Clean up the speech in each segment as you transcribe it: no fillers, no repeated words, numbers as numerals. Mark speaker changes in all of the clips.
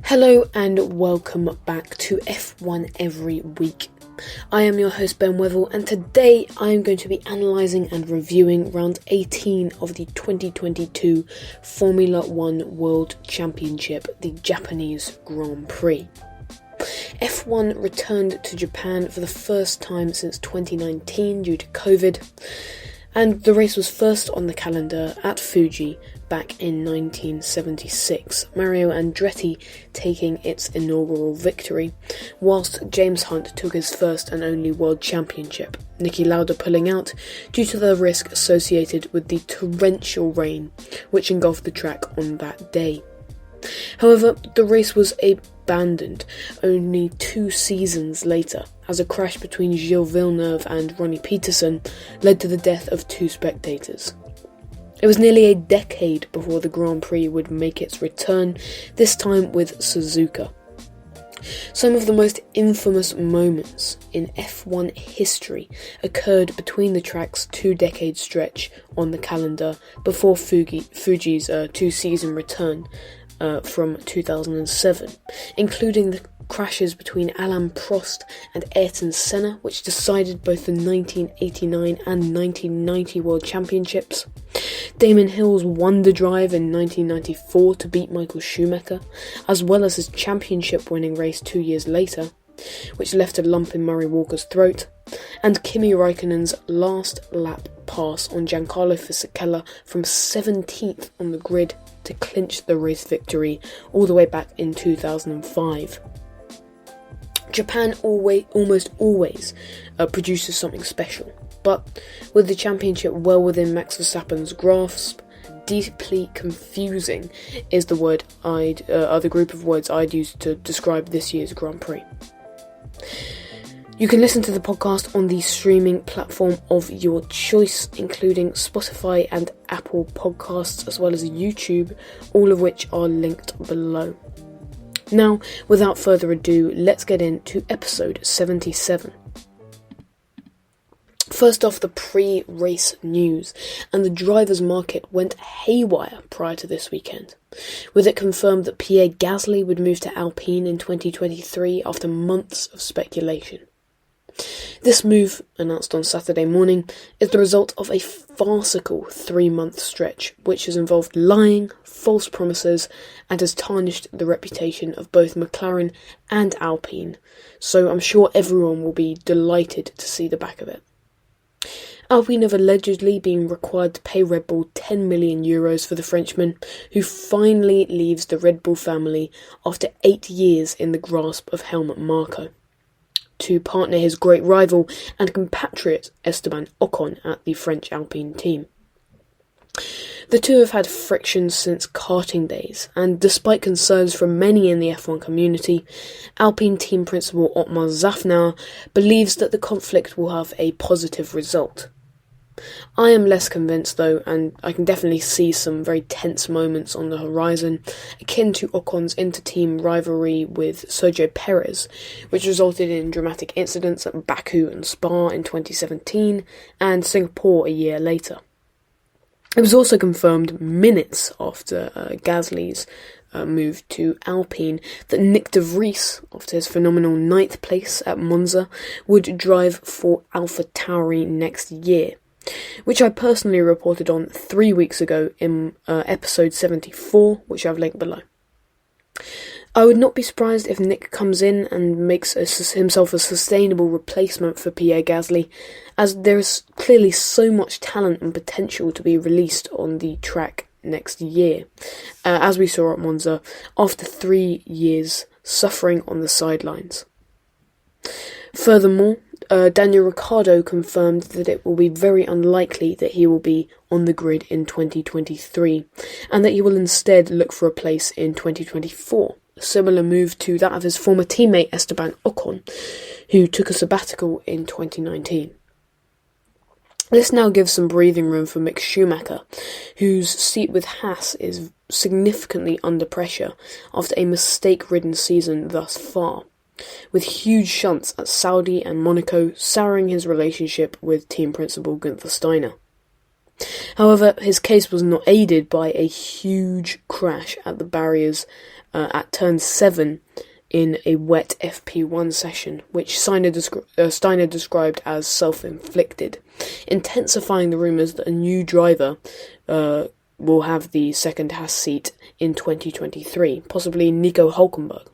Speaker 1: Hello and welcome back to F1 Every Week. I am your host Ben Wevel, and today I am going to be analysing and reviewing round 18 of the 2022 Formula 1 World Championship, the Japanese Grand Prix. F1 returned to Japan for the first time since 2019 due to COVID, and the race was first on the calendar at Fuji back in 1976, Mario Andretti taking its inaugural victory, whilst James Hunt took his first and only World Championship, Niki Lauda pulling out due to the risk associated with the torrential rain which engulfed the track on that day. However, the race was abandoned only 2 seasons later, as a crash between Gilles Villeneuve and Ronnie Peterson led to the death of 2 spectators. It was nearly a decade before the Grand Prix would make its return, this time with Suzuka. Some of the most infamous moments in F1 history occurred between the track's 2-decade stretch on the calendar before Fuji's 2-season return from 2007, including the crashes between Alain Prost and Ayrton Senna, which decided both the 1989 and 1990 World Championships, Damon Hill's wonder drive in 1994 to beat Michael Schumacher, as well as his championship-winning race 2 years later, which left a lump in Murray Walker's throat, and Kimi Raikkonen's last lap pass on Giancarlo Fisichella from 17th on the grid to clinch the race victory all the way back in 2005. Japan almost always produces something special, but with the championship well within Max Verstappen's grasp, deeply confusing is the group of words I'd use to describe this year's Grand Prix. You can listen to the podcast on the streaming platform of your choice, including Spotify and Apple Podcasts, as well as YouTube, all of which are linked below. Now, without further ado, let's get into episode 77. First off, the pre-race news, and the drivers' market went haywire prior to this weekend, with it confirmed that Pierre Gasly would move to Alpine in 2023 after months of speculation. This move, announced on Saturday morning, is the result of a farcical 3-month stretch which has involved lying, false promises, and has tarnished the reputation of both McLaren and Alpine, so I'm sure everyone will be delighted to see the back of it. Alpine have allegedly been required to pay Red Bull €10 million for the Frenchman, who finally leaves the Red Bull family after 8 years in the grasp of Helmut Marko, to partner his great rival and compatriot Esteban Ocon at the French Alpine team. The two have had frictions since karting days, and despite concerns from many in the F1 community, Alpine team principal Otmar Szafnauer believes that the conflict will have a positive result. I am less convinced though, and I can definitely see some very tense moments on the horizon, akin to Ocon's inter-team rivalry with Sergio Perez, which resulted in dramatic incidents at Baku and Spa in 2017, and Singapore a year later. It was also confirmed minutes after Gasly's move to Alpine that Nick de Vries, after his phenomenal 9th place at Monza, would drive for AlphaTauri next year, which I personally reported on 3 weeks ago in episode 74, which I've linked below. I would not be surprised if Nick comes in and makes himself a sustainable replacement for Pierre Gasly, as there is clearly so much talent and potential to be released on the track next year, as we saw at Monza, after 3 years suffering on the sidelines. Furthermore, Daniel Ricciardo confirmed that it will be very unlikely that he will be on the grid in 2023, and that he will instead look for a place in 2024. A similar move to that of his former teammate Esteban Ocon, who took a sabbatical in 2019. This now gives some breathing room for Mick Schumacher, whose seat with Haas is significantly under pressure after a mistake-ridden season thus far, with huge shunts at Saudi and Monaco souring his relationship with team principal Gunther Steiner. However, his case was not aided by a huge crash at the barriers at turn 7 in a wet FP1 session, which Steiner described as self-inflicted, intensifying the rumours that a new driver will have the second Haas seat in 2023, possibly Nico Hülkenberg.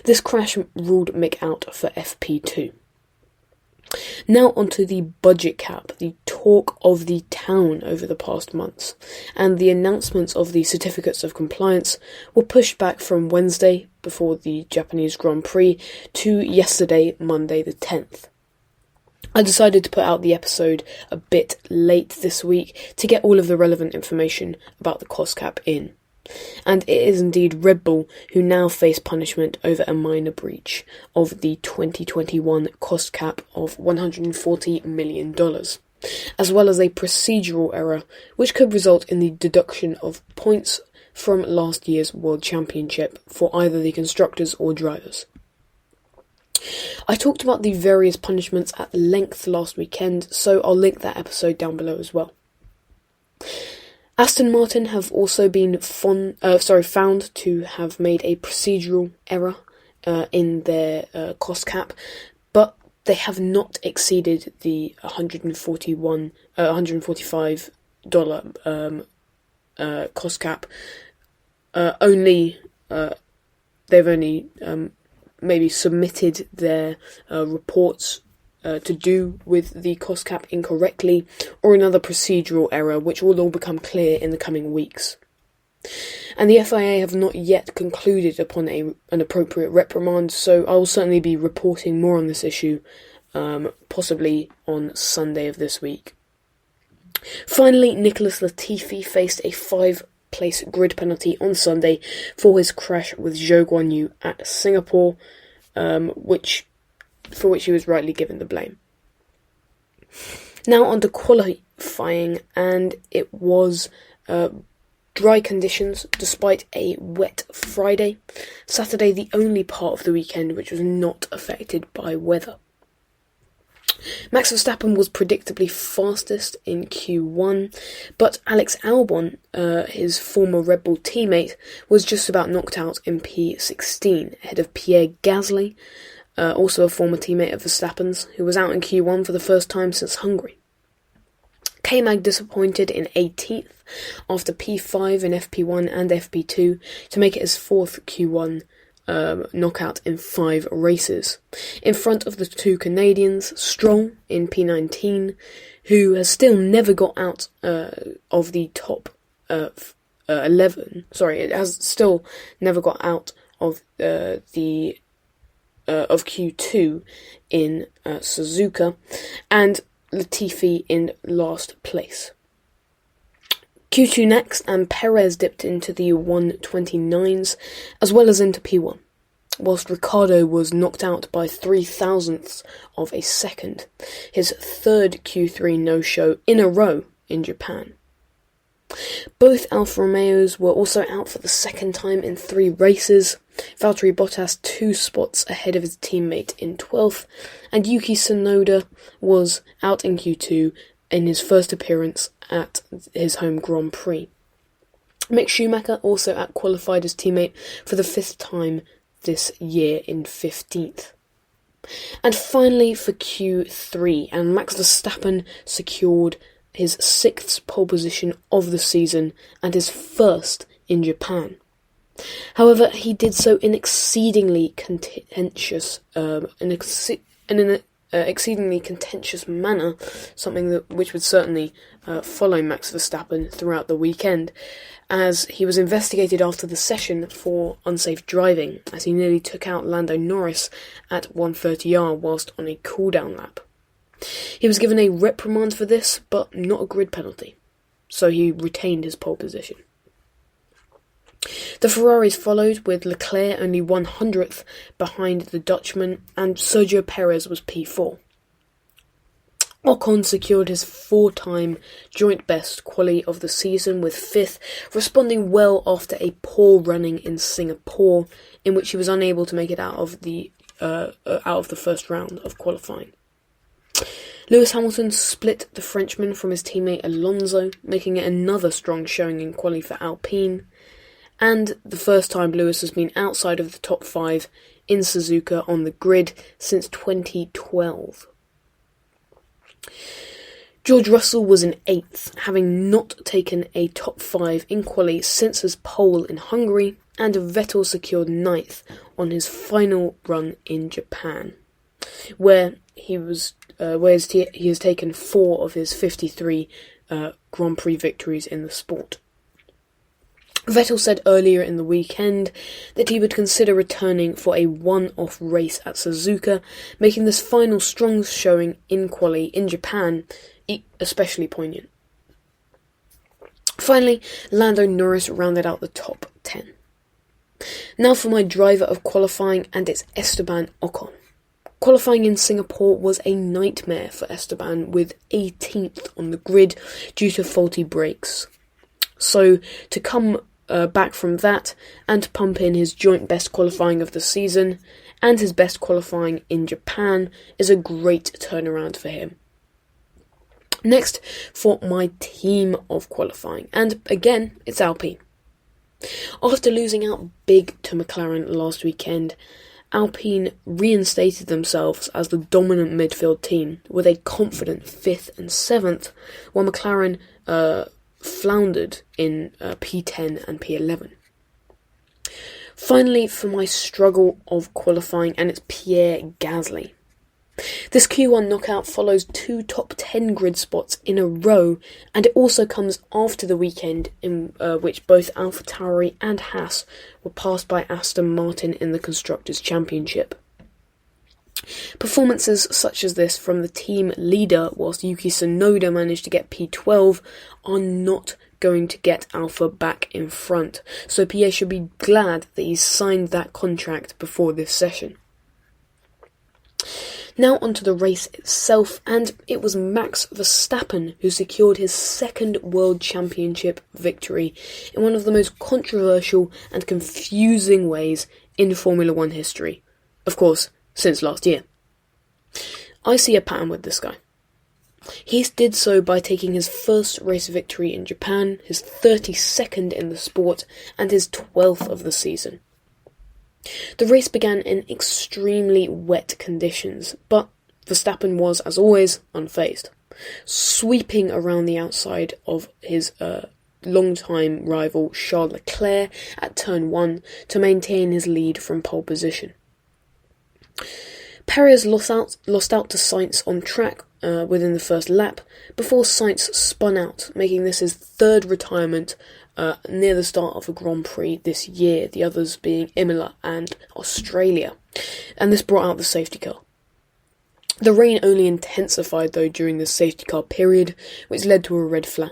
Speaker 1: This crash ruled Mick out for FP2. Now onto the budget cap, the talk of the town over the past months, and the announcements of the certificates of compliance were pushed back from Wednesday, before the Japanese Grand Prix, to yesterday, Monday the 10th. I decided to put out the episode a bit late this week to get all of the relevant information about the cost cap in. And it is indeed Red Bull who now face punishment over a minor breach of the 2021 cost cap of $140 million, as well as a procedural error which could result in the deduction of points from last year's World Championship for either the constructors or drivers. I talked about the various punishments at length last weekend, so I'll link that episode down below as well. Aston Martin have also been found to have made a procedural error in their cost cap, but they have not exceeded the $145 cost cap. They've only maybe submitted their reports to do with the cost cap incorrectly, or another procedural error, which will all become clear in the coming weeks. And the FIA have not yet concluded upon an appropriate reprimand, so I will certainly be reporting more on this issue, possibly on Sunday of this week. Finally, Nicholas Latifi faced a 5-place grid penalty on Sunday for his crash with Zhou Guanyu at Singapore, for which he was rightly given the blame. Now on to qualifying, and it was dry conditions despite a wet Friday. Saturday, the only part of the weekend which was not affected by weather. Max Verstappen was predictably fastest in Q1, but Alex Albon, his former Red Bull teammate, was just about knocked out in P16, ahead of Pierre Gasly, also a former teammate of Verstappen's, who was out in Q1 for the first time since Hungary. K-Mag disappointed in 18th after P5 in FP1 and FP2 to make it his fourth Q1 knockout in 5 races, in front of the two Canadians, Stroll in P19, who has still never got out of the top 11. Sorry, it has still never got out of of Q2 in Suzuka, and Latifi in last place. Q2 next, and Perez dipped into the 129s, as well as into P1, whilst Ricciardo was knocked out by 0.003 of a second, his third Q3 no-show in a row in Japan. Both Alfa Romeos were also out for the second time in 3 races, Valtteri Bottas 2 spots ahead of his teammate in 12th, and Yuki Tsunoda was out in Q2 in his first appearance at his home Grand Prix. Mick Schumacher also out-qualified his teammate for the 5th time this year in 15th. And finally for Q3, and Max Verstappen secured his 6th pole position of the season and his first in Japan. However, he did so in exceedingly contentious exceedingly contentious manner, something which would certainly follow Max Verstappen throughout the weekend, as he was investigated after the session for unsafe driving, as he nearly took out Lando Norris at 130R whilst on a cool-down lap. He was given a reprimand for this, but not a grid penalty, so he retained his pole position. The Ferraris followed, with Leclerc only 100th behind the Dutchman, and Sergio Perez was P4. Ocon secured his 4-time joint best quali of the season with 5th, responding well after a poor running in Singapore, in which he was unable to make it out of the first round of qualifying. Lewis Hamilton split the Frenchman from his teammate Alonso, making it another strong showing in quali for Alpine, and the first time Lewis has been outside of the top 5 in Suzuka on the grid since 2012. George Russell was in 8th, having not taken a top 5 in quali since his pole in Hungary, and Vettel secured 9th on his final run in Japan, where he has taken 4 of his 53 Grand Prix victories in the sport. Vettel said earlier in the weekend that he would consider returning for a one-off race at Suzuka, making this final strong showing in quali in Japan especially poignant. Finally, Lando Norris rounded out the top 10. Now for my driver of qualifying, and it's Esteban Ocon. Qualifying in Singapore was a nightmare for Esteban, with 18th on the grid due to faulty brakes. So, to come back from that and pump in his joint best qualifying of the season and his best qualifying in Japan is a great turnaround for him. Next, for my team of qualifying, and again, it's Alpine. After losing out big to McLaren last weekend, Alpine reinstated themselves as the dominant midfield team with a confident 5th and 7th, while McLaren floundered in P10 and P11. Finally, for my struggle of qualifying, and it's Pierre Gasly. This Q1 knockout follows 2 top 10 grid spots in a row, and it also comes after the weekend in which both AlphaTauri and Haas were passed by Aston Martin in the Constructors' Championship. Performances such as this from the team leader, whilst Yuki Tsunoda managed to get P12, are not going to get Alpha back in front, so Pierre should be glad that he's signed that contract before this session. Now onto the race itself, and it was Max Verstappen who secured his 2nd World Championship victory in one of the most controversial and confusing ways in Formula 1 history. Of course, since last year. I see a pattern with this guy. He did so by taking his first race victory in Japan, his 32nd in the sport, and his 12th of the season. The race began in extremely wet conditions, but Verstappen was, as always, unfazed, sweeping around the outside of his long-time rival Charles Leclerc at turn 1 to maintain his lead from pole position. Perez lost out to Sainz on track within the first lap, before Sainz spun out, making this his 3rd retirement near the start of a Grand Prix this year, the others being Imola and Australia, and this brought out the safety car. The rain only intensified though during the safety car period, which led to a red flag.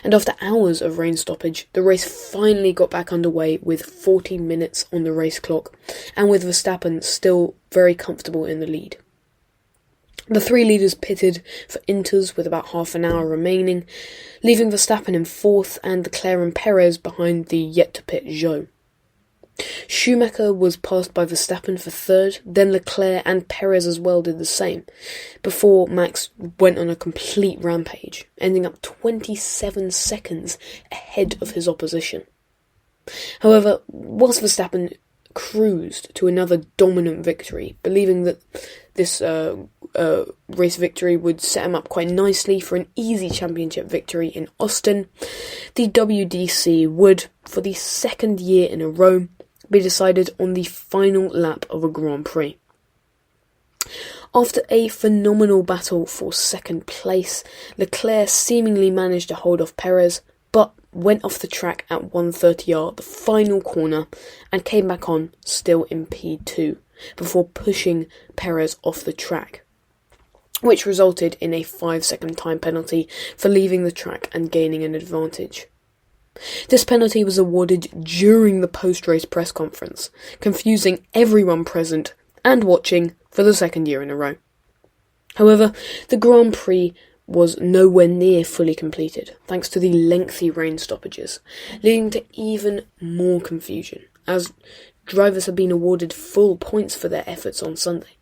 Speaker 1: And after hours of rain stoppage, the race finally got back underway with 40 minutes on the race clock, and with Verstappen still very comfortable in the lead. The 3 leaders pitted for inters with about half an hour remaining, leaving Verstappen in 4th and Leclerc and Perez behind the yet-to-pit Zhou. Schumacher was passed by Verstappen for 3rd, then Leclerc and Perez as well did the same, before Max went on a complete rampage, ending up 27 seconds ahead of his opposition. However, whilst Verstappen cruised to another dominant victory, believing that this race victory would set him up quite nicely for an easy championship victory in Austin, the WDC would, for the 2nd year in a row, be decided on the final lap of a Grand Prix. After a phenomenal battle for 2nd place, Leclerc seemingly managed to hold off Perez, but went off the track at 130R, the final corner, and came back on still in P2, before pushing Perez off the track, which resulted in a 5-second time penalty for leaving the track and gaining an advantage. This penalty was awarded during the post-race press conference, confusing everyone present and watching for the 2nd year in a row. However, the Grand Prix was nowhere near fully completed, thanks to the lengthy rain stoppages, leading to even more confusion, as drivers had been awarded full points for their efforts on Sunday.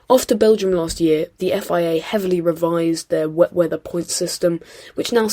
Speaker 1: After Belgium last year, the FIA heavily revised their wet weather points system, which now